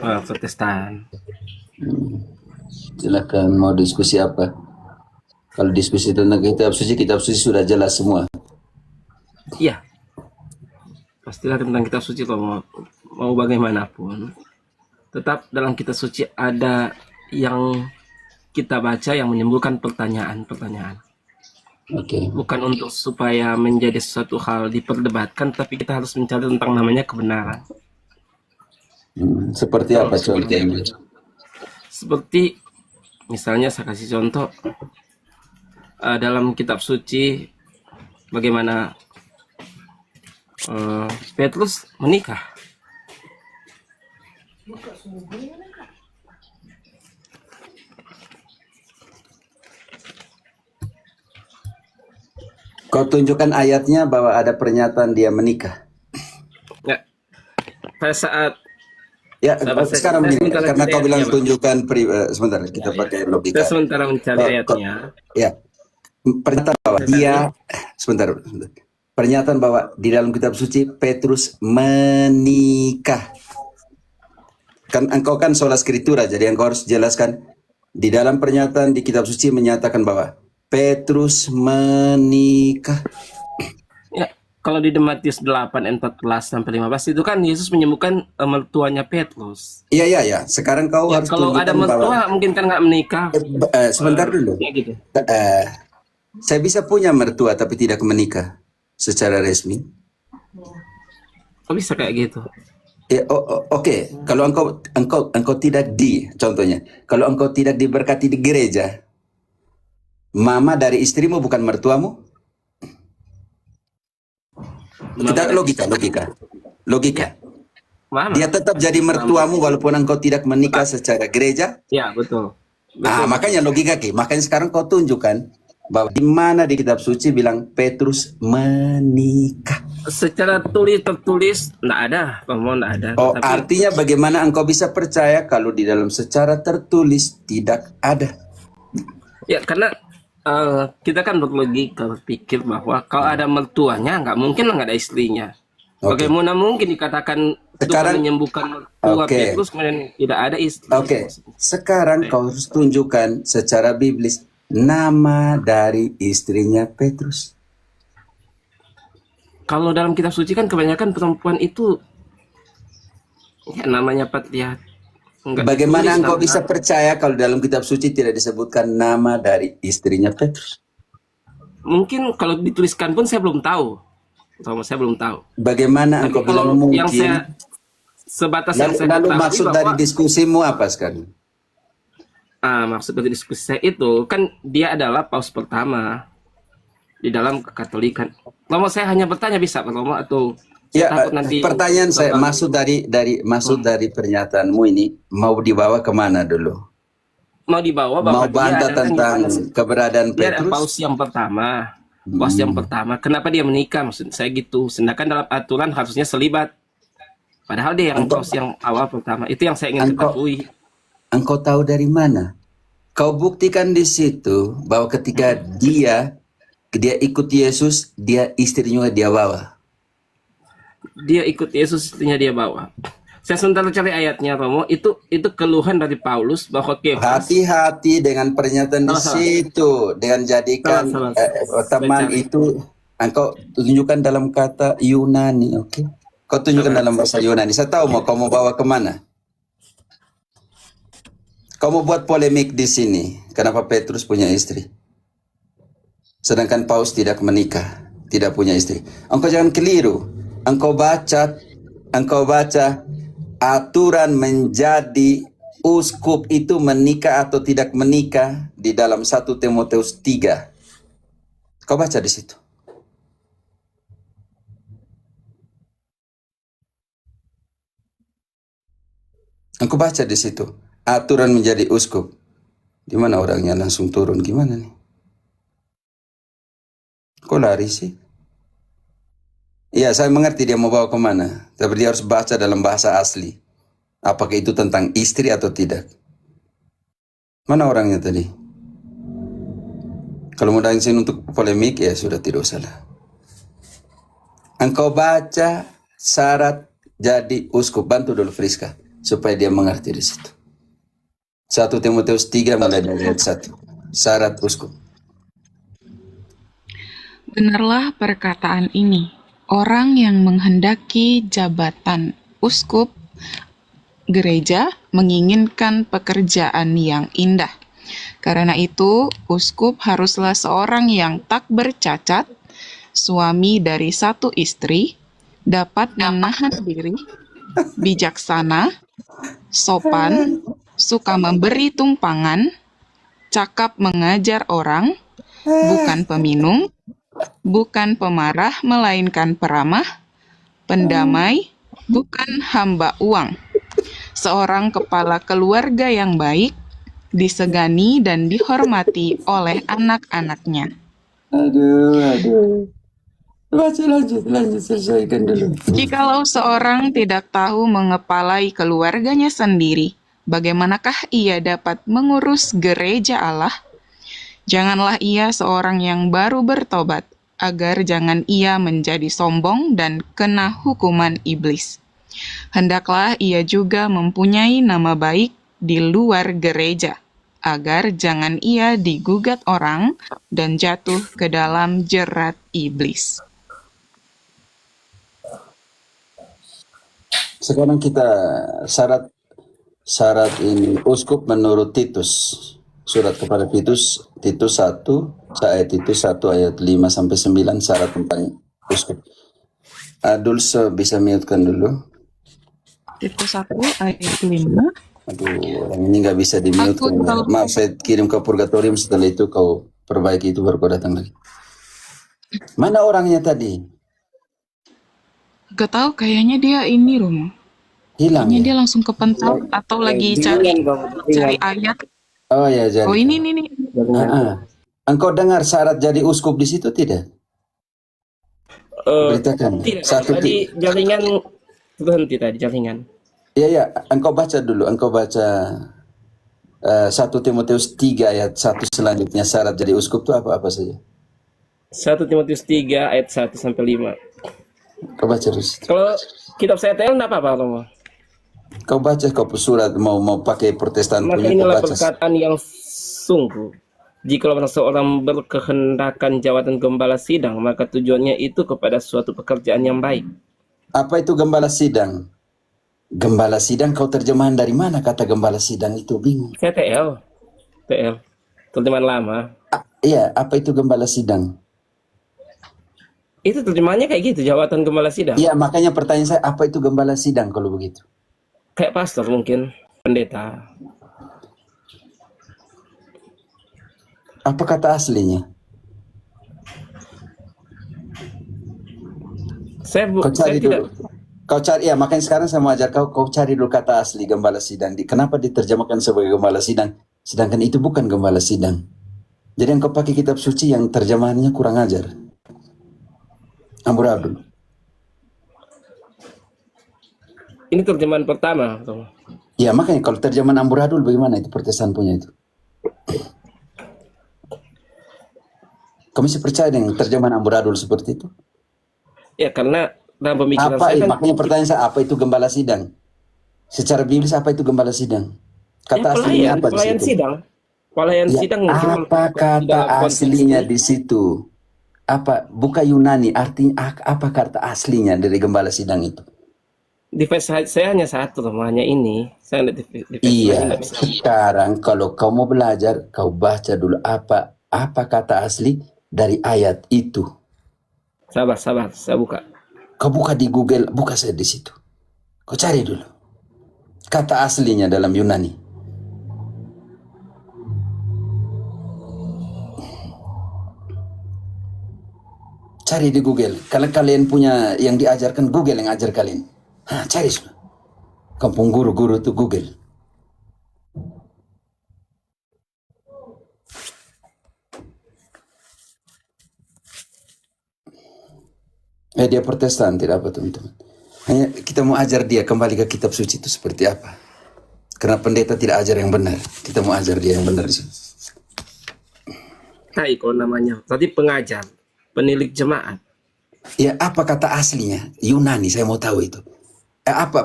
Protestan. Silakan, mau diskusi apa? Kalau diskusi tentang kitab suci sudah jelas semua. Iya, pastilah tentang kitab suci kalau mau bagaimanapun. Tetap dalam kitab suci ada yang kita baca yang menimbulkan pertanyaan-pertanyaan. Oke. Bukan untuk supaya menjadi sesuatu hal diperdebatkan, tapi kita harus mencari tentang namanya kebenaran. Seperti apa contohnya? Seperti misalnya saya kasih contoh dalam kitab suci bagaimana Petrus menikah. Kau tunjukkan ayatnya bahwa ada pernyataan dia menikah. Ya, pada saat ya sekarang begini, karena kau bilang tunjukkan sebentar kita pakai logika. Saya sementara mencari ayatnya. Ya, pernyataan bahwa dia sebentar. Pernyataan bahwa di dalam kitab suci Petrus menikah. Kan engkau kan sola scriptura, jadi engkau harus jelaskan di dalam pernyataan di kitab suci menyatakan bahwa Petrus menikah. Ya, kalau di Matius 8 ayat 14 sampai 15 itu kan Yesus menyembuhkan mertuanya Petrus. Iya. Sekarang kau harus kalau ada mertua bahwa, mungkin kan nggak menikah. Sebentar dulu. Ya gitu. Saya bisa punya mertua tapi tidak menikah secara resmi. Kok bisa kayak gitu? Oke. Kalau engkau tidak contohnya, kalau engkau tidak diberkati di gereja, mama dari istrimu bukan mertuamu? Kita logika. Mama. Dia tetap jadi mertuamu walaupun engkau tidak menikah secara gereja. Ya, betul. Makanya logika makanya sekarang kau tunjukkan bahwa di mana di kitab suci bilang Petrus menikah. Secara tertulis enggak ada, enggak ada. Tapi, artinya bagaimana engkau bisa percaya kalau di dalam secara tertulis tidak ada? Ya, karena kita kan berlogika berpikir bahwa kalau ada mertuanya nggak mungkin nggak ada istrinya. Bagaimana mungkin dikatakan sekarang menyembuhkan mertua Petrus kemudian tidak ada istri? Sekarang kau harus tunjukkan secara biblis nama dari istrinya Petrus. Kalau dalam kitab suci kan kebanyakan perempuan itu ya, namanya Patria. Bagaimana engkau bisa percaya kalau dalam kitab suci tidak disebutkan nama dari istrinya Petrus? Mungkin kalau dituliskan pun saya belum tahu. Saya belum tahu. Bagaimana engkau bilang mungkin? Yang saya sebatas yang saya lalu maksud bahwa, dari diskusimu apa sekarang? Maksud dari diskusi saya itu kan dia adalah paus pertama di dalam kekatolikan. Romo, saya hanya bertanya bisa Romo atau nanti pertanyaan saya maksud dari pernyataanmu ini mau dibawa kemana dulu? Mau dibawa bahwa mau bantah tentang keberadaan Petrus? Dia paus yang pertama. Paus yang pertama. Kenapa dia menikah? Maksud saya gitu. Sedangkan dalam aturan harusnya selibat. Padahal dia yang paus yang awal pertama. Itu yang saya ingin ketahui. Engkau tahu dari mana? Kau buktikan di situ bahwa ketika dia ikut Yesus, dia istrinya dia bawa. Dia ikut Yesus, istrinya dia bawa. Saya sebentar cari ayatnya, Romo. Itu keluhan dari Paulus bahwa hati-hati dengan pernyataan di situ, dengan jadikan teman itu. Engkau tunjukkan dalam kata Yunani, oke? Kau tunjukkan dalam bahasa Yunani. Saya tahu kau mau bawa kemana. Kau mau buat polemik di sini. Kenapa Petrus punya istri? Sedangkan Paus tidak menikah, tidak punya istri. Engkau jangan keliru. Engkau baca aturan menjadi uskup itu menikah atau tidak menikah di dalam 1 Timotius 3. Kau baca di situ. Engkau baca di situ. Aturan menjadi uskup. Di mana orangnya langsung turun? Gimana nih? Kok lari sih? Iya, saya mengerti dia mau bawa kemana. Tapi dia harus baca dalam bahasa asli. Apakah itu tentang istri atau tidak? Mana orangnya tadi? Kalau mau datang sini untuk polemik, ya sudah tidak usah lah. Engkau baca syarat jadi uskup. Bantu dulu Friska. supaya dia mengerti di situ. 1 Timotius 3 mulai dari ayat 1. Syarat uskup. Benarlah perkataan ini, orang yang menghendaki jabatan uskup gereja menginginkan pekerjaan yang indah. Karena itu, uskup haruslah seorang yang tak bercacat, suami dari 1 istri, dapat menahan diri, bijaksana, sopan, suka memberi tumpangan, cakap mengajar orang, bukan peminum, bukan pemarah melainkan peramah, pendamai, bukan hamba uang. Seorang kepala keluarga yang baik, disegani dan dihormati oleh anak-anaknya. Aduh. Lanjut, selesaikan dulu. Jikalau seorang tidak tahu mengepalai keluarganya sendiri, bagaimanakah ia dapat mengurus gereja Allah? Janganlah ia seorang yang baru bertobat, agar jangan ia menjadi sombong dan kena hukuman iblis. Hendaklah ia juga mempunyai nama baik di luar gereja, agar jangan ia digugat orang dan jatuh ke dalam jerat iblis. Sekarang kita syarat ini uskup menurut Titus. Surat kepada Titus 1 ayat 5 sampai 9 syarat tentang uskup. Adul bisa mute-kan dulu. Titus 1 ayat 5. Aduh, orang ini nggak bisa di-mute. Maaf, saya kirim ke purgatorium, setelah itu kau perbaiki itu baru kau datang lagi. Mana orangnya tadi? Gak tahu, kayaknya dia ini, Romo. Hilang Kayaknya ya? dia langsung kepental atau lagi cari ayat. Oh ya, jadi. Oh, ini. Engkau dengar syarat jadi uskup di situ tidak? Beritakan. Tidak. Tadi jaringan berhenti tadi jaringan. Iya, engkau baca dulu. Engkau baca 1 Timotius 3 ayat 1 selanjutnya, syarat jadi uskup itu apa saja? 1 Timotius 3 ayat 1 sampai 5. Kau baca terus. Kalau kitab CTL enggak apa-apa, Romo. Kau baca, kau surat mau pakai Protestan Maka punya, kau inilah baca. perkataan yang sungguh. Jika seorang berkehendakan jabatan gembala sidang, maka tujuannya itu kepada suatu pekerjaan yang baik. Apa itu gembala sidang? Gembala sidang, kau terjemahan dari mana kata gembala sidang itu? Bingung. CTL, terjemahan lama. Iya, apa itu gembala sidang? Itu terjemahannya kayak gitu, jabatan gembala sidang. Iya, makanya pertanyaan saya, apa itu gembala sidang kalau begitu? Kayak pastor mungkin, pendeta. Apa kata aslinya? Kau cari dulu. Kau cari, ya makanya sekarang saya mau ajar kau cari dulu kata asli gembala sidang. Kenapa diterjemahkan sebagai gembala sidang? Sedangkan itu bukan gembala sidang. Jadi yang kau pakai kitab suci yang terjemahannya kurang ajar. Amburadul. Ini terjemahan pertama. Ya makanya kalau terjemahan amburadul bagaimana itu Protestan punya itu? Kau masih percaya dengan terjemahan amburadul seperti itu? Ya karena dalam pemikiran apa, saya kan, makanya pertanyaan saya, apa itu gembala sidang? Secara biblis apa itu gembala sidang? Kata aslinya apa pelayan di situ? sidang. Pelayan Ya, sidang apa kata aslinya di situ? Apa buka Yunani? Artinya apa kata aslinya dari gembala sidang itu? Di versi saya hanya satu, hanya ini. Saya di versi iya. Sekarang kalau kau mau belajar, kau baca dulu apa kata asli dari ayat itu. Sabar, saya buka. Kau buka di Google, buka saya di situ. Kau cari dulu kata aslinya dalam Yunani. Cari di Google. Kalau kalian punya yang diajarkan, Google yang ajar kalian. Cari sudah. Kampung guru-guru itu Google. Dia Protestan, tidak apa teman-teman. Hanya kita mau ajar dia kembali ke kitab suci itu seperti apa. Karena pendeta tidak ajar yang benar. Kita mau ajar dia yang benar di sini. Kalau namanya. Tadi pengajar, penilik jemaat. Ya apa kata aslinya? Yunani, saya mau tahu itu.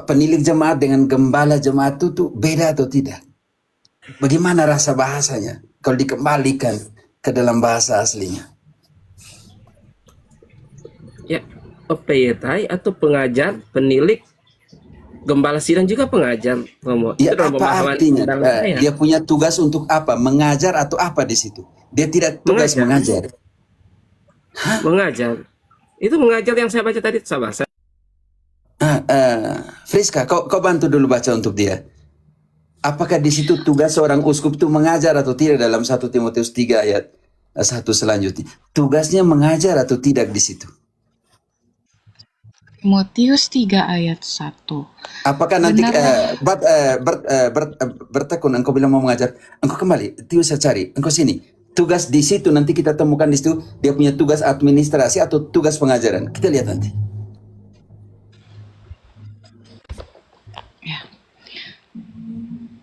penilik jemaat dengan gembala jemaat itu tuh beda atau tidak? Bagaimana rasa bahasanya kalau dikembalikan ke dalam bahasa aslinya? Ya, PYT atau pengajar, penilik, gembala sidang juga pengajar, Romo. Ya, Itu dalam apa pemahaman artinya? dalam saya. Dia punya tugas untuk apa? Mengajar atau apa di situ? Dia tidak tugas mengajar. Mengajar. Itu mengajar yang saya baca tadi, sahabat. Friska, kau bantu dulu baca untuk dia. Apakah di situ tugas seorang uskup itu mengajar atau tidak dalam 1 Timotius 3 ayat 1 selanjutnya? Tugasnya mengajar atau tidak di situ? Timotius 3 ayat 1. Apakah nanti Benarlah. bertekun engkau bilang mau mengajar, engkau kembali, Tio saya cari, engkau sini. Tugas di situ nanti kita temukan di situ dia punya tugas administrasi atau tugas pengajaran. Kita lihat nanti.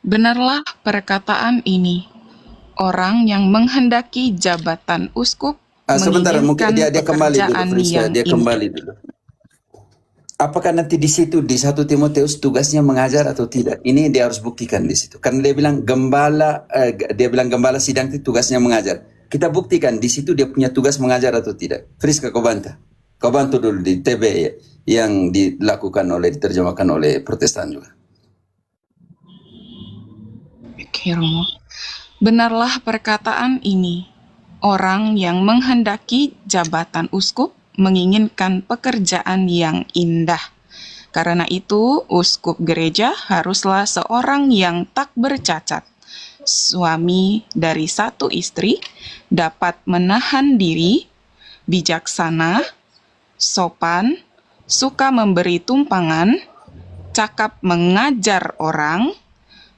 Benarlah perkataan ini. Orang yang menghendaki jabatan uskup Sebentar, mungkin dia kembali dulu, pekerjaan Friska, yang dia indah. kembali dulu. Apakah nanti di situ di 1 Timotius tugasnya mengajar atau tidak? Ini dia harus buktikan di situ. Karena dia bilang gembala sidang itu tugasnya mengajar. Kita buktikan di situ dia punya tugas mengajar atau tidak. Friska, kau bantah. Kau bantu dulu di TB yang diterjemahkan oleh Protestan juga. Oke, Romo. Benarlah perkataan ini. Orang yang menghendaki jabatan uskup menginginkan pekerjaan yang indah. Karena itu, uskup gereja haruslah seorang yang tak bercacat, suami dari 1 istri, dapat menahan diri, bijaksana, sopan, suka memberi tumpangan, cakap mengajar orang,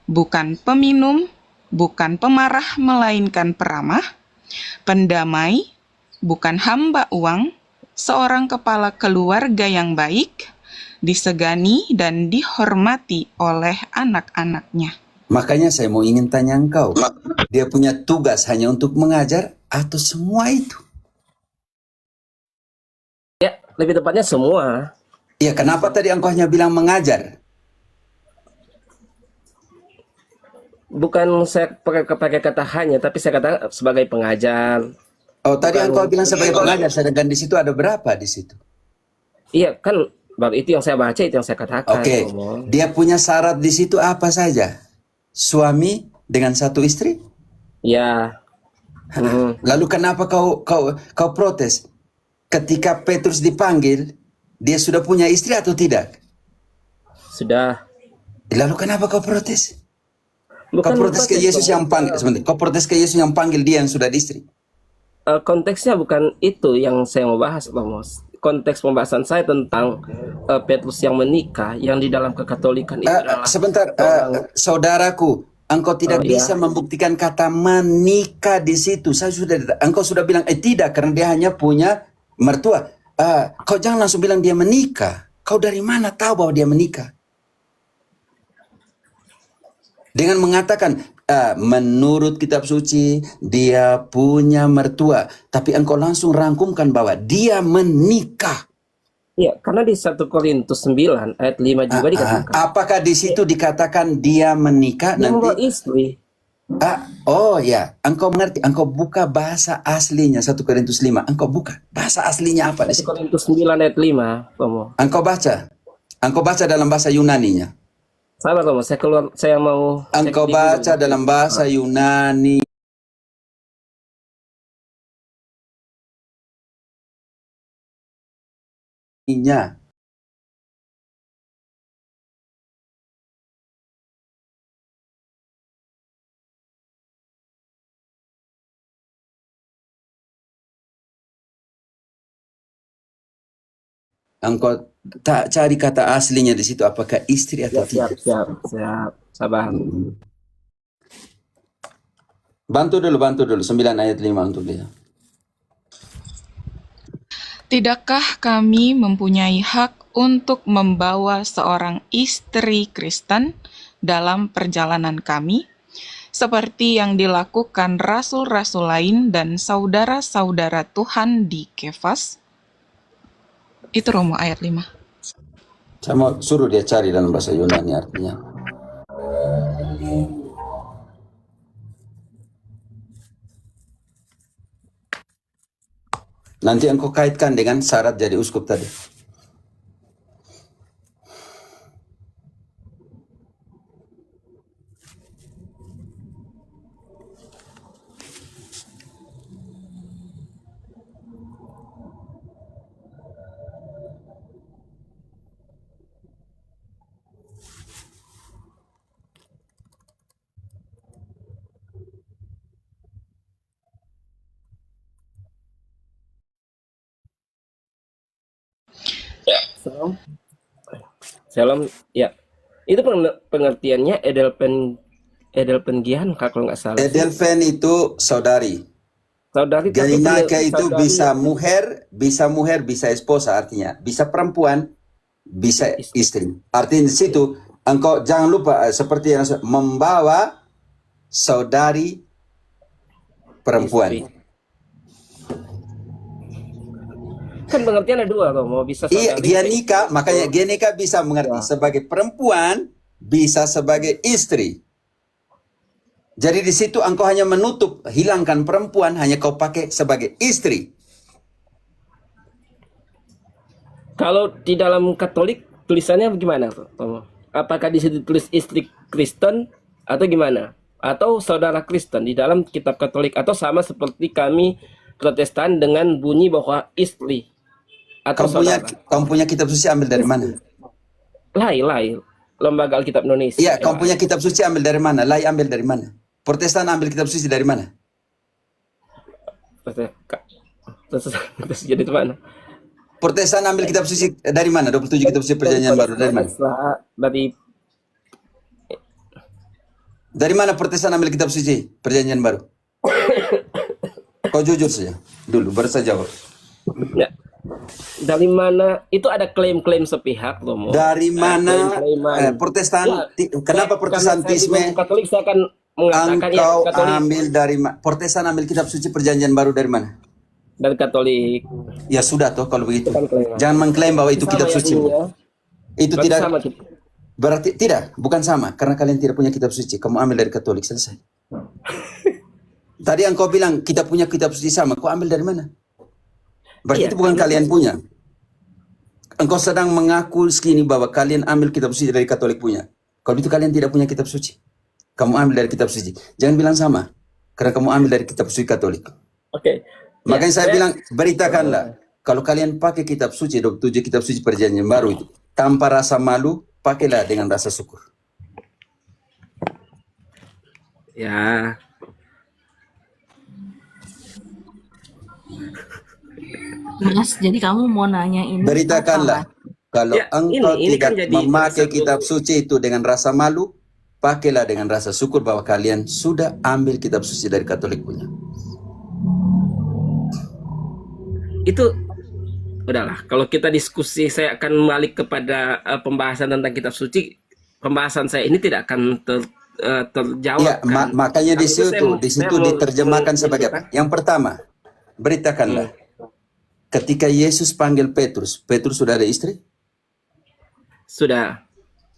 bukan peminum, bukan pemarah melainkan peramah, pendamai, bukan hamba uang, seorang kepala keluarga yang baik, disegani dan dihormati oleh anak-anaknya. Makanya saya mau ingin tanya engkau, dia punya tugas hanya untuk mengajar atau semua itu? Ya, lebih tepatnya semua. Ya, kenapa tadi engkau hanya bilang mengajar? Bukan saya pakai kata hanya, tapi saya kata sebagai pengajar. Oh, tadi engkau bilang sebagai pengajar, sedangkan di situ ada berapa di situ? Iya, kan baru itu yang saya baca, itu yang saya katakan. Oke, dia punya syarat di situ apa saja? Suami dengan 1 istri? Ya. Lalu kenapa kau protes? Ketika Petrus dipanggil, dia sudah punya istri atau tidak? Sudah. Lalu kenapa kau protes? Bukan Kau protes ke Yesus yang panggil, kau protes ke Yesus yang panggil dia yang sudah di istri. Konteksnya bukan itu yang saya mau bahas, Mas. Konteks pembahasan saya tentang Petrus yang menikah, yang di dalam kekatolikan itu adalah sebentar, saudaraku, engkau tidak bisa membuktikan kata menikah di situ. Engkau sudah bilang tidak karena dia hanya punya mertua. Kau jangan langsung bilang dia menikah. Kau dari mana tahu bahwa dia menikah? Dengan mengatakan menurut kitab suci dia punya mertua, tapi engkau langsung rangkumkan bahwa dia menikah. Iya, karena di 1 Korintus 9 ayat 5 juga dikatakan. Apakah di situ dikatakan dia menikah Dia membawa nanti? istri. Oh ya, engkau mengerti, engkau buka bahasa aslinya 1 Korintus 5. Engkau buka bahasa aslinya apa di 1 situ? Korintus 9 ayat 5, Romo. Engkau baca dalam bahasa Yunaninya. Sabar, Romo, saya mau Engkau baca dalam bahasa Yunani. Nya. Engkau tak cari kata aslinya di situ apakah istri atau tidak. Siap, sabar. Bantu dulu 9 ayat 5 untuk dia. Tidakkah kami mempunyai hak untuk membawa seorang istri Kristen dalam perjalanan kami, seperti yang dilakukan rasul-rasul lain dan saudara-saudara Tuhan di Kefas? Itu Romo ayat 5. Saya mau suruh dia cari dalam bahasa Yunani artinya. Nanti engkau kaitkan dengan syarat jadi uskup tadi. Salam. Salam. Ya. Itu pengertiannya Edelpengian kalau nggak salah. Edelfen itu saudari. Saudari tapi Gainaka itu saudari bisa muher, bisa esposa artinya. Bisa perempuan, bisa istri. Artinya di situ engkau jangan lupa seperti yang membawa saudari perempuan. istri. Kan pengertian ada dua loh, mau bisa Iya, saudari. Gianika, makanya Gianika bisa mengerti sebagai perempuan, bisa sebagai istri. Jadi di situ engkau hanya menutup, hilangkan perempuan, hanya kau pakai sebagai istri. Kalau di dalam Katolik tulisannya bagaimana, Tomo? Apakah di situ tulis istri Kristen atau gimana? Atau saudara Kristen di dalam kitab Katolik, atau sama seperti kami Protestan dengan bunyi bahwa istri atau saudara? Kamu punya kitab suci ambil dari mana? Lai, Lembaga Alkitab Indonesia. Iya, kamu punya kitab suci ambil dari mana? Lai ambil dari mana? Protestan ambil kitab suci dari mana? Terus jadi itu mana? Protestan ambil kitab suci dari mana? 27 kitab suci perjanjian baru dari mana? Dari mana Protestan ambil kitab suci perjanjian baru? Kau jujur saja dulu, baru saja jawab. Ya. Dari mana? Itu ada klaim-klaim sepihak loh, Mo. Dari mana Klaim-klaiman. Protestan? Ya, Kenapa Protestantisme? Katolik saya akan mengatakan ya Engkau Katolik ambil dari Protestan ambil kitab suci perjanjian baru dari mana? dari Katolik. Ya sudah toh kalau begitu. Bukan klaim. Jangan mengklaim bahwa itu kitab Sama ya suci. bunyinya. Itu Berarti tidak sama gitu. berarti tidak, bukan sama karena kalian tidak punya kitab suci. Kamu ambil dari Katolik, selesai. Tadi engkau bilang kita punya kitab suci sama, kau ambil dari mana? Berarti Iya, itu bukan kalian punya. Engkau sedang mengaku segini bahwa kalian ambil kitab suci dari Katolik punya. Kalau itu kalian tidak punya kitab suci. Kamu ambil dari kitab suci. Jangan bilang sama. Karena kamu ambil dari kitab suci Katolik. Oke. Makanya Ya, saya bilang, beritakanlah. Kalau kalian pakai kitab suci, 27 kitab suci perjanjian baru itu, tanpa rasa malu, pakailah dengan rasa syukur. Ya. Mas, jadi kamu mau nanya ini Beritakanlah. Kalau Ya, engkau ini kan tidak jadi memakai satu- kitab suci itu dengan rasa malu, pakailah dengan rasa syukur bahwa kalian sudah ambil kitab suci dari Katolik punya. Itu udahlah. Kalau kita diskusi, saya akan balik kepada pembahasan tentang kitab suci. Pembahasan saya ini tidak akan terjawab. Ya, kan? makanya di Kalau situ saya mau- diterjemahkan sebagai apa? Yang pertama, beritakanlah. Ketika Yesus panggil Petrus, Petrus sudah ada istri? Sudah.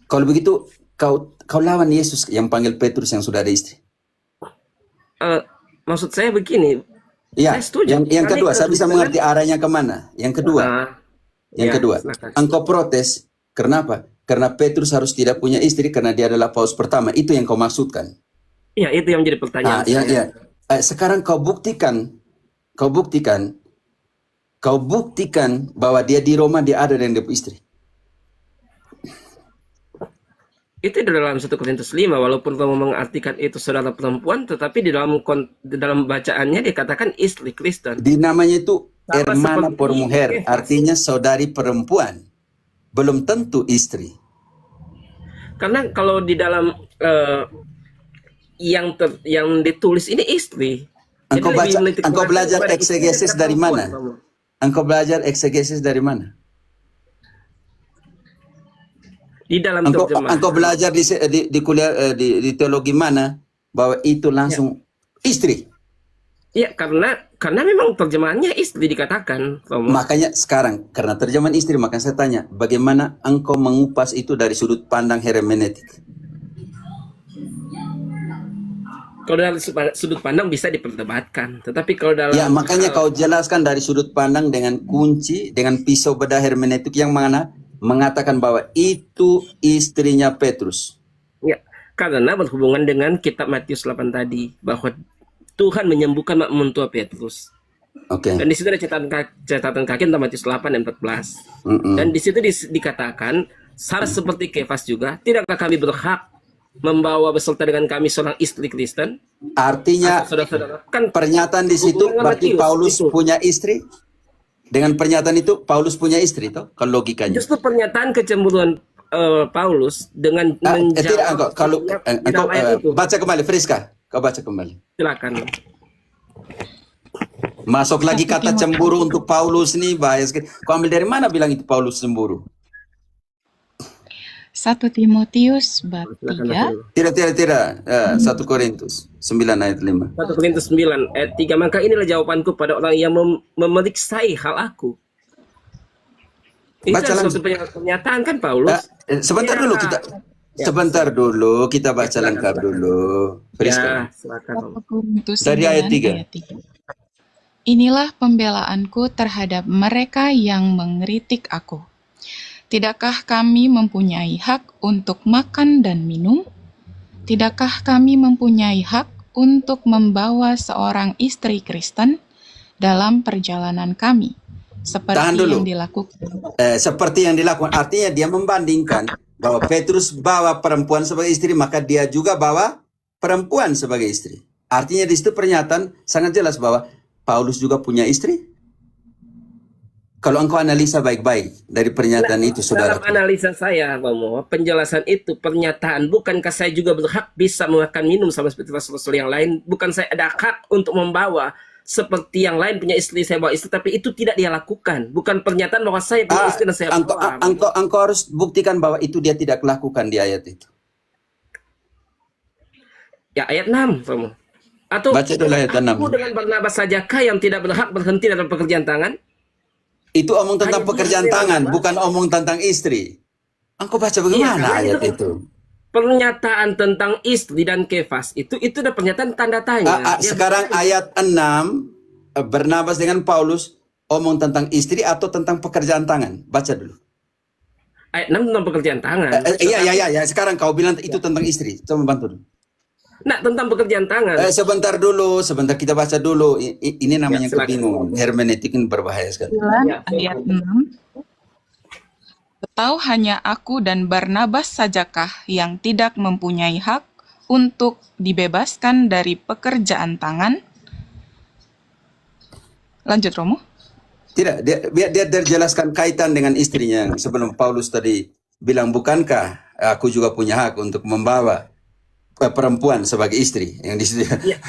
Kalau begitu, kau lawan Yesus yang panggil Petrus yang sudah ada istri. Maksud saya begini. Ya, Saya setuju. yang Kami kedua, saya bisa kebetulan- mengerti arahnya kemana. Yang kedua, Ya, silakan. engkau protes. Kenapa? Karena Petrus harus tidak punya istri karena dia adalah paus pertama. Itu yang kau maksudkan. Iya, itu yang menjadi pertanyaan. Ya, saya. ya. Sekarang kau buktikan bahwa dia di Roma dia ada dengan dia punya istri. Itu di dalam 1 Korintus 5, walaupun kamu mengartikan itu saudara perempuan, tetapi di dalam bacaannya dikatakan istri Kristen. Di namanya itu Sama hermana seperti por mujer, Efes. artinya saudari perempuan. Belum tentu istri. Karena kalau di dalam yang ditulis ini istri. Jadi Engkau lebih menitik engkau beratkan belajar kepada istri eksegesis daripada dari perempuan, mana? kamu. Engkau belajar eksegesis dari mana? Di dalam Engkau terjemahan. belajar di kuliah di teologi mana bahwa itu langsung istri. Ya, karena memang terjemahannya istri dikatakan, Romo. Makanya sekarang, karena terjemahan istri, maka saya tanya, bagaimana engkau mengupas itu dari sudut pandang hermeneutik? Kalau dari sudut pandang bisa diperdebatkan, tetapi kalau dalam Ya, makanya kau jelaskan dari sudut pandang dengan kunci, dengan pisau bedah hermeneutik yang mana mengatakan bahwa itu istrinya Petrus. ya, karena berhubungan dengan kitab Matius 8 tadi, bahwa Tuhan menyembuhkan mentua Petrus. Oke. Dan di situ ada catatan kaki tentang Matius 8 dan 14. Dan di situ dikatakan, sama seperti Kefas juga, tidakkah kami berhak membawa beserta dengan kami seorang istri Kristen? Artinya Saudara-saudara, kan pernyataan di situ hubungan berarti Matius, Paulus itu. punya istri. Dengan pernyataan itu Paulus punya istri, toh? Kalau logikanya. Justru pernyataan kecemburuan Paulus dengan Tidak, engkau, kalau di engkau dalam ayat itu. baca kembali, Friska, kau baca kembali. Silakan. Masuk lagi kata cemburu untuk Paulus nih, bahaya sekali. Kau ambil dari mana bilang itu Paulus cemburu? 1 Timotius bab Silakan. 3 Tidak. 1 Korintus 9 ayat 5. 1 Korintus 9 ayat 3, maka inilah jawabanku pada orang yang memeriksai hal aku. Itu Baca adalah langsung. suatu pernyataan kan Paulus? Sebentar Ya. dulu kita Ya. sebentar dulu kita baca Silakan, lengkap silakan. dulu. Friska. Ya, silakan. 1 Korintus Dari 9 ayat 3. 3. Inilah pembelaanku terhadap mereka yang mengkritik aku. Tidakkah kami mempunyai hak untuk makan dan minum? Tidakkah kami mempunyai hak untuk membawa seorang istri Kristen dalam perjalanan kami? Seperti Tahan dulu. yang dilakukan. Seperti yang dilakukan, artinya dia membandingkan bahwa Petrus bawa perempuan sebagai istri, maka dia juga bawa perempuan sebagai istri. Artinya di situ pernyataan sangat jelas bahwa Paulus juga punya istri. Kalau engkau analisa baik-baik dari pernyataan itu, saudara. Dalam analisa saya, Romo, penjelasan itu pernyataan, bukankah saya juga berhak bisa makan minum sama seperti rasul-rasul yang lain? Bukan saya ada hak untuk membawa seperti yang lain punya istri, saya bawa istri, tapi itu tidak dia lakukan. Bukan pernyataan bahwa saya punya istri dan saya bawa. Engkau harus buktikan bahwa itu dia tidak lakukan di ayat itu. Ya, ayat 6, Romo. Atau Baca dulu ayat 6. aku dengan Barnabas sajakah yang tidak berhak berhenti dalam pekerjaan tangan? Itu omong tentang Hanya pekerjaan dia tangan, yang bukan omong tentang istri. Engkau baca bagaimana Iya, ayat itu- itu? Pernyataan tentang istri dan Kefas itu udah pernyataan tanda tanya. Dia- Sekarang ayat 6, Barnabas dengan Paulus omong tentang istri atau tentang pekerjaan tangan? Baca dulu. ayat 6 tentang pekerjaan tangan. Iya. Sekarang kau bilang itu tentang istri. Coba bantu dulu. Nah, tentang pekerjaan tangan. Sebentar kita baca dulu. Ini namanya silakan. kebingungan. Hermeneutik ini berbahaya sekali. 9 Ya. ayat 6. Atau hanya aku dan Barnabas sajakah yang tidak mempunyai hak untuk dibebaskan dari pekerjaan tangan? Lanjut, Romo. Tidak, dia jelaskan kaitan dengan istrinya. Sebelum Paulus tadi bilang, bukankah aku juga punya hak untuk membawa perempuan sebagai istri yang di situ Ya.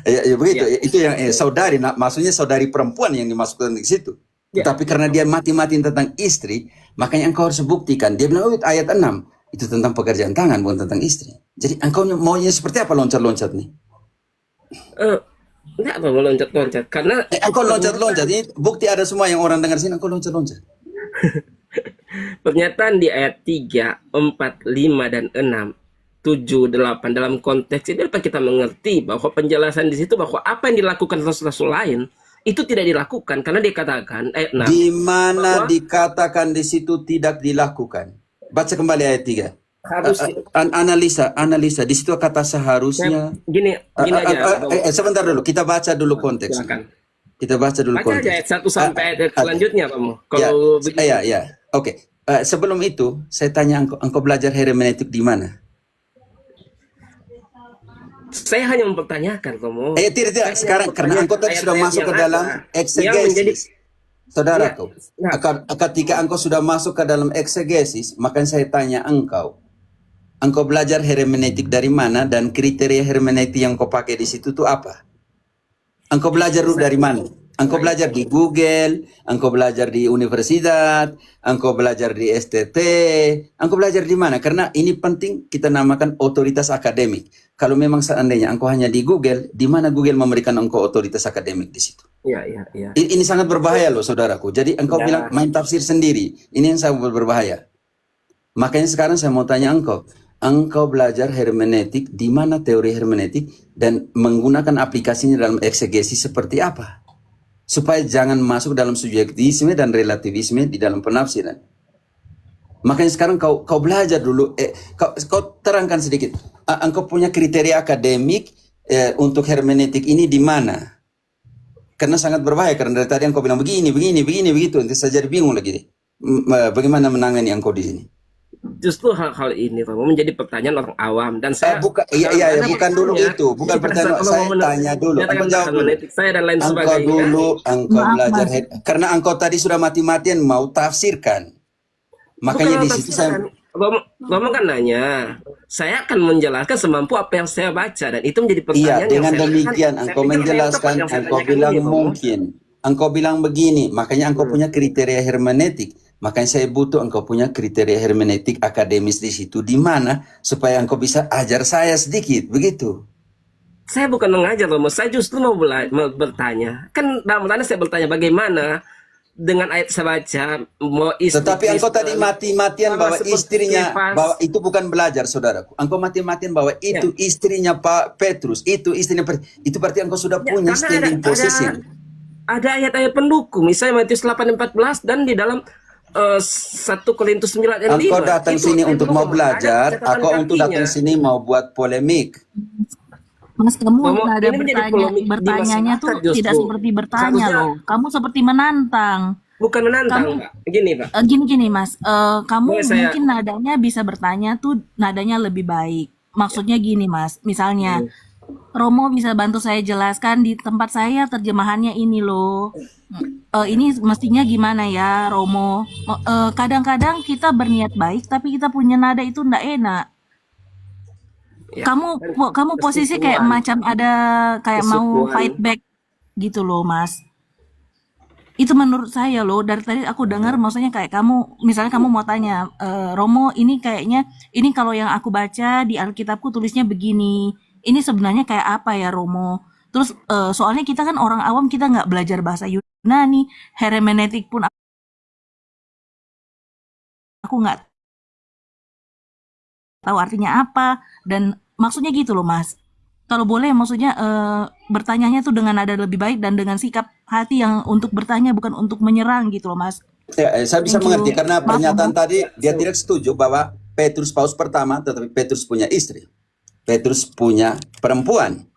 ya begitu. Itu yang saudari, maksudnya saudari perempuan yang dimasukkan di situ. Ya. Tapi karena dia mati-matiin tentang istri, makanya engkau harus buktikan. Dia bilang, ayat 6 itu tentang pekerjaan tangan, bukan tentang istri. Jadi engkau maunya seperti apa loncat-loncat nih? Enggak mau loncat-loncat karena Engkau loncat-loncat, ini bukti ada semua yang orang dengar sini, engkau loncat-loncat. pernyataan di ayat 3, 4, 5 dan 6, 7, 8 dalam konteks ini dapat kita mengerti bahwa penjelasan di situ bahwa apa yang dilakukan rasul-rasul lain itu tidak dilakukan karena dikatakan ayat 6. Di mana bahwa dikatakan di situ tidak dilakukan? Baca kembali ayat 3. harus Analisa di situ kata seharusnya. gini aja. Sebentar dulu, kita baca dulu konteks. Silakan. Kita baca dulu Baca aja konteks. ayat 1 sampai ayat selanjutnya, kamu. Kalau begitu. Ya. Oke. Sebelum itu, saya tanya engkau belajar hermeneutik di mana? Saya hanya mempertanyakan, kamu. Tidak. Sekarang karena engkau tadi sudah masuk ke dalam eksegesis. Saudaraku, ketika engkau sudah masuk ke dalam eksegesis, maka saya tanya engkau belajar hermeneutik dari mana dan kriteria hermeneutik yang kau pakai di situ tuh apa? Engkau belajar dulu dari mana? Engkau belajar di Google, engkau belajar di universitas, engkau belajar di STT, engkau belajar di mana? Karena ini penting kita namakan otoritas akademik. Kalau memang seandainya engkau hanya di Google, di mana Google memberikan engkau otoritas akademik di situ? Iya, iya, iya. Ini sangat berbahaya loh saudaraku. Jadi engkau Ya. bilang main tafsir sendiri. Ini yang sangat berbahaya. Makanya sekarang saya mau tanya engkau belajar hermeneutik, di mana teori hermeneutik dan menggunakan aplikasinya dalam eksegesi seperti apa? Supaya jangan masuk dalam subjektivisme dan relativisme di dalam penafsiran. Makanya sekarang kau belajar dulu, kau terangkan sedikit. Engkau punya kriteria akademik untuk hermeneutik ini di mana? Karena sangat berbahaya, karena dari tadi engkau bilang begini, begitu. Nanti saya jadi bingung lagi deh. Bagaimana menangani engkau di sini? Justru hal-hal ini Romo menjadi pertanyaan orang awam dan saya bukan dulu itu, bukan pertanyaan. Saya tanya dulu, engkau jawab dulu. Saya dan lain Engkau sebagainya. dulu, engkau Maaf, belajar Mas. karena engkau tadi sudah mati-matian mau tafsirkan. Makanya di situ saya Romo kan nanya, saya akan menjelaskan semampu apa yang saya baca dan itu menjadi iya, pertanyaan yang dengan saya demikian saya engkau pikir menjelaskan, yang saya engkau tanyakan bilang ini, Romo. mungkin, engkau bilang begini, makanya engkau punya kriteria hermeneutik. Makanya saya butuh engkau punya kriteria hermeneutik akademis di situ di mana supaya engkau bisa ajar saya sedikit, begitu. Saya bukan mengajar Romo, saya justru mau bertanya. Kan dalam tanda saya bertanya bagaimana dengan ayat saya baca mau istri Tetapi engkau Kristen, tadi mati-matian sama bahwa seperti istrinya, Kefas. bahwa itu bukan belajar, saudaraku. Engkau mati-matian bahwa itu istrinya Pak Petrus, itu istrinya itu berarti engkau sudah Ya, punya karena standing position. ada ayat-ayat pendukung, misalnya Matius 8:14 dan di dalam 1 Korintus 9 ayat 5. Engkau datang Itu sini ayat untuk mau pendukung. belajar, Ada catatan aku untuk kakinya. datang sini mau buat polemik. Mas, kamu Romo, nada ini menjadi polemik di bertanyanya tuh masyarakat justru. tidak seperti bertanya Seharusnya loh. Kamu seperti menantang. bukan menantang, Kamu- Pak. Begini, Pak. Gini Mas, kamu Boleh saya- mungkin nadanya bisa bertanya tuh nadanya lebih baik. Maksudnya gini Mas, misalnya Romo bisa bantu saya jelaskan di tempat saya terjemahannya ini loh. Ini mestinya gimana ya Romo? Kadang-kadang kita berniat baik tapi kita punya nada itu ndak enak. Ya, Kamu posisi kayak kesukuan. macam ada kayak mau Kesukuan. fight back gitu loh Mas. Itu menurut saya loh, dari tadi aku dengar maksudnya kayak kamu, misalnya kamu mau tanya, Romo ini kayaknya, ini kalau yang aku baca di Alkitabku tulisnya begini, ini sebenarnya kayak apa ya Romo? Terus soalnya kita kan orang awam, kita nggak belajar bahasa Yunani, hermeneutik pun aku nggak tahu artinya apa, dan maksudnya gitu loh Mas. Kalau boleh maksudnya bertanyanya tuh dengan nada lebih baik dan dengan sikap hati yang untuk bertanya bukan untuk menyerang gitu loh Mas. Ya, saya bisa Thank you. mengerti karena Maaf, pernyataan Romo. tadi dia tidak setuju bahwa Petrus paus pertama, tetapi Petrus punya istri. Petrus punya perempuan.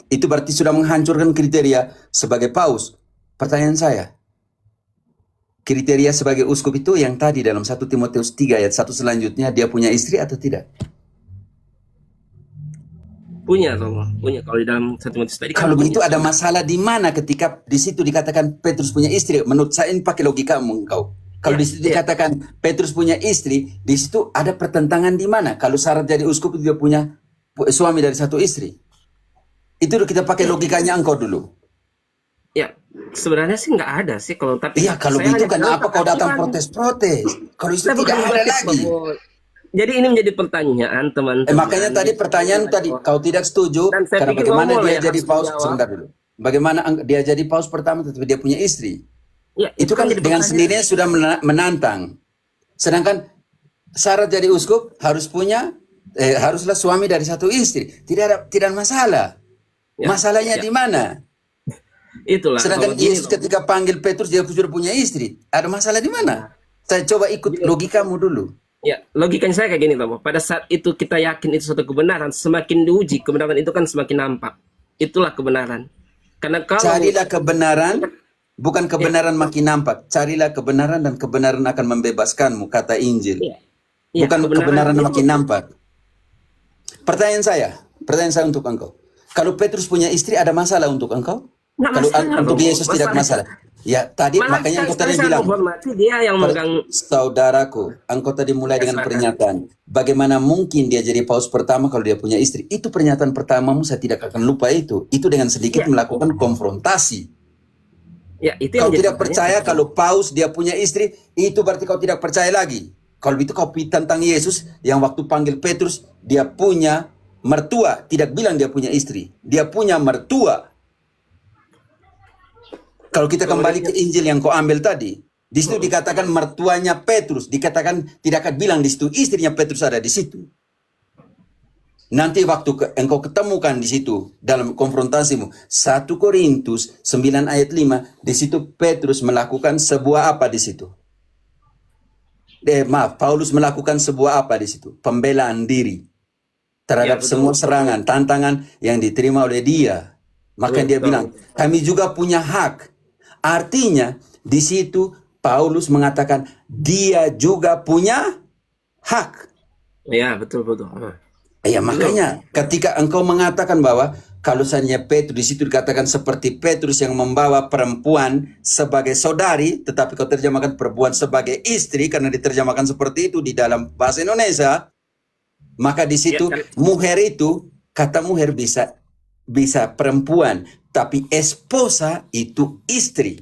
Itu berarti sudah menghancurkan kriteria sebagai paus. Pertanyaan saya, kriteria sebagai uskup itu yang tadi dalam 1 Timotius 3 ayat 1 selanjutnya dia punya istri atau tidak? Punya, Romo. Punya. Kalau di dalam 1 Timotius tadi kan Kalau punya. begitu ada masalah di mana ketika di situ dikatakan Petrus punya istri? Menurut saya ini pakai logikamu engkau. Kalau di situ dikatakan Petrus punya istri, di situ ada pertentangan di mana? Kalau syarat jadi uskup dia punya suami dari satu istri. Itu kita pakai logikanya engkau dulu. Ya, sebenarnya sih nggak ada sih kalau tapi Iya, kalau saya begitu hanya kenapa kau datang bukan- protes-protes? Kalau itu saya bukan tidak ada protes, lagi. Romo. Jadi ini menjadi pertanyaan teman-teman. Makanya tadi pertanyaan tadi kau tidak setuju Dan saya karena pikir bagaimana Romo dia yang jadi harus paus menjawab. sebentar dulu. Bagaimana dia jadi paus pertama tetapi dia punya istri? Ya, Itu kan jadi dengan pertanyaan. sendirinya sudah menantang. Sedangkan syarat jadi uskup harus punya haruslah suami dari satu istri. Tidak ada masalah. Ya, Masalahnya ya. di mana? Itulah. Sedangkan kalau gini, Yesus Romo. ketika panggil Petrus dia sudah punya istri. Ada masalah di mana? Saya coba ikut logikamu dulu. Ya, logikanya saya kayak gini, Romo. Pada saat itu kita yakin itu suatu kebenaran, semakin diuji kebenaran itu kan semakin nampak. Itulah kebenaran. Karena kalau Carilah kebenaran, bukan kebenaran makin nampak. Carilah kebenaran dan kebenaran akan membebaskanmu, kata Injil. Ya, ya, Bukan kebenaran itu- makin nampak. Pertanyaan saya untuk engkau. Kalau Petrus punya istri, ada masalah untuk engkau? Nggak Kalau masalah, untuk Romo. Yesus tidak masalah. Ya, tadi Malah makanya engkau tadi saya bilang, menghormati dia yang memegang. saudaraku, engkau tadi mulai dengan pernyataan, bagaimana mungkin dia jadi paus pertama kalau dia punya istri? Itu pernyataan pertamamu, saya tidak akan lupa itu. Itu dengan sedikit Ya. melakukan konfrontasi. Ya, itu yang Kau jadi tidak pertanyaan. percaya kalau Paus dia punya istri, itu berarti kau tidak percaya lagi. Kalau itu kau tentang Yesus yang waktu panggil Petrus, dia punya mertua, tidak bilang dia punya istri. Dia punya mertua. Kalau kita kembali ke Injil yang kau ambil tadi, di situ dikatakan mertuanya Petrus, dikatakan tidak akan bilang di situ istrinya Petrus ada di situ. Nanti waktu engkau ketemukan di situ dalam konfrontasimu 1 Korintus 9 ayat 5, di situ Petrus melakukan sebuah apa di situ? Paulus melakukan sebuah apa di situ? Pembelaan diri terhadap semua serangan, tantangan yang diterima oleh dia. Maka dia bilang, kami juga punya hak. Artinya di situ Paulus mengatakan dia juga punya hak. Ya, betul. Ya, makanya ketika engkau mengatakan bahwa kalau seandainya Petrus di situ dikatakan seperti Petrus yang membawa perempuan sebagai saudari, tetapi kau terjemahkan perempuan sebagai istri karena diterjemahkan seperti itu di dalam bahasa Indonesia, maka di situ muher itu, kata muher bisa perempuan, tapi esposa itu istri.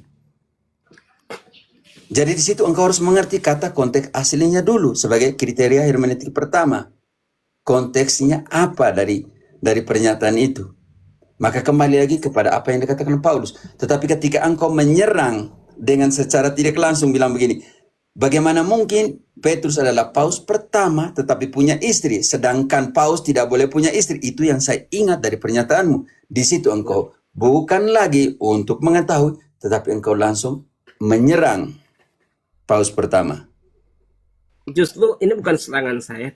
Jadi di situ engkau harus mengerti kata konteks aslinya dulu sebagai kriteria hermeneutik pertama. Konteksnya apa dari pernyataan itu? Maka kembali lagi kepada apa yang dikatakan Paulus. Tetapi ketika engkau menyerang dengan secara tidak langsung bilang begini, bagaimana mungkin Petrus adalah paus pertama tetapi punya istri, sedangkan paus tidak boleh punya istri? Itu yang saya ingat dari pernyataanmu. Di situ engkau bukan lagi untuk mengetahui, tetapi engkau langsung menyerang paus pertama. Justru ini bukan serangan saya,